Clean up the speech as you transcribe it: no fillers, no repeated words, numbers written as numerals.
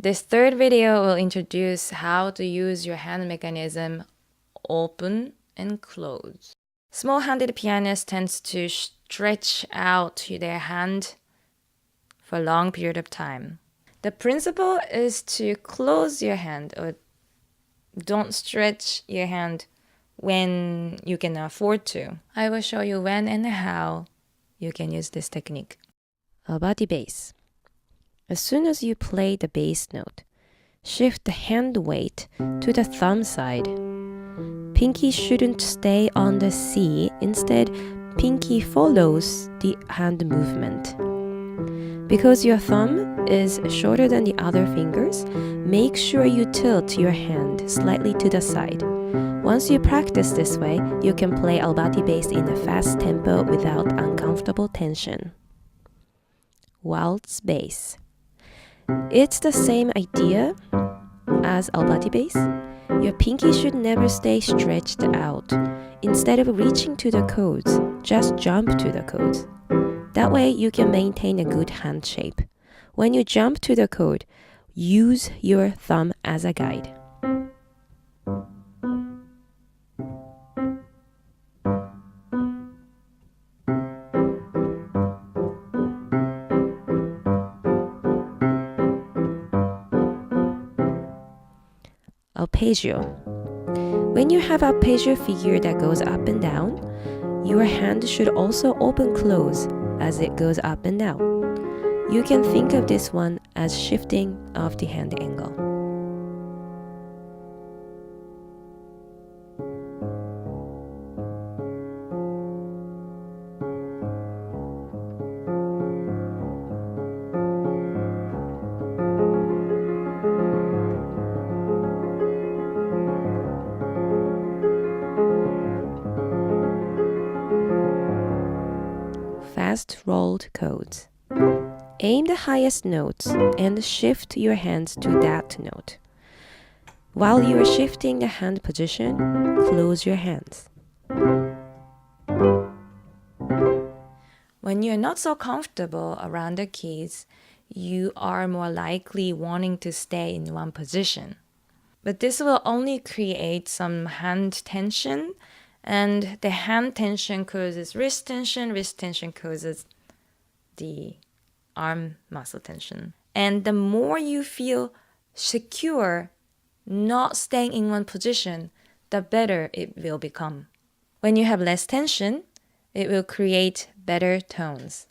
This third video will introduce how to use your hand mechanism open and close. Small-handed pianists tend to stretch out their hand for a long period of time. The principle is to close your hand, or don't stretch your hand when you can afford to. I will show you when and how you can use this technique. Alberti Bass. As soon as you play the bass note, shift the hand weight to the thumb side. Pinky shouldn't stay on the C. Instead, pinky follows the hand movement. Because your thumb is shorter than the other fingers, make sure you tilt your hand slightly to the side. Once you practice this way, you can play Alberti Bass in a fast tempo without uncomfortable tension. Waltz Bass. It's the same idea as Alberti Bass. Your pinky should never stay stretched out. Instead of reaching to the chords, just jump to the chords. That way you can maintain a good hand shape. When you jump to the chord, use your thumb as a guide. Arpeggio. When you have an arpeggio figure that goes up and down, your hand should also open-close as it goes up and down. You can think of this one as shifting of the hand angle. Fast rolled chords. Aim the highest notes and shift your hands to that note. While you are shifting the hand position, close your hands. When you're not so comfortable around the keys, you are more likely wanting to stay in one position. But this will only create some hand tension, and the hand tension causes wrist tension causes the arm muscle tension. And the more you feel secure not staying in one position, the better it will become. When you have less tension, it will create better tones.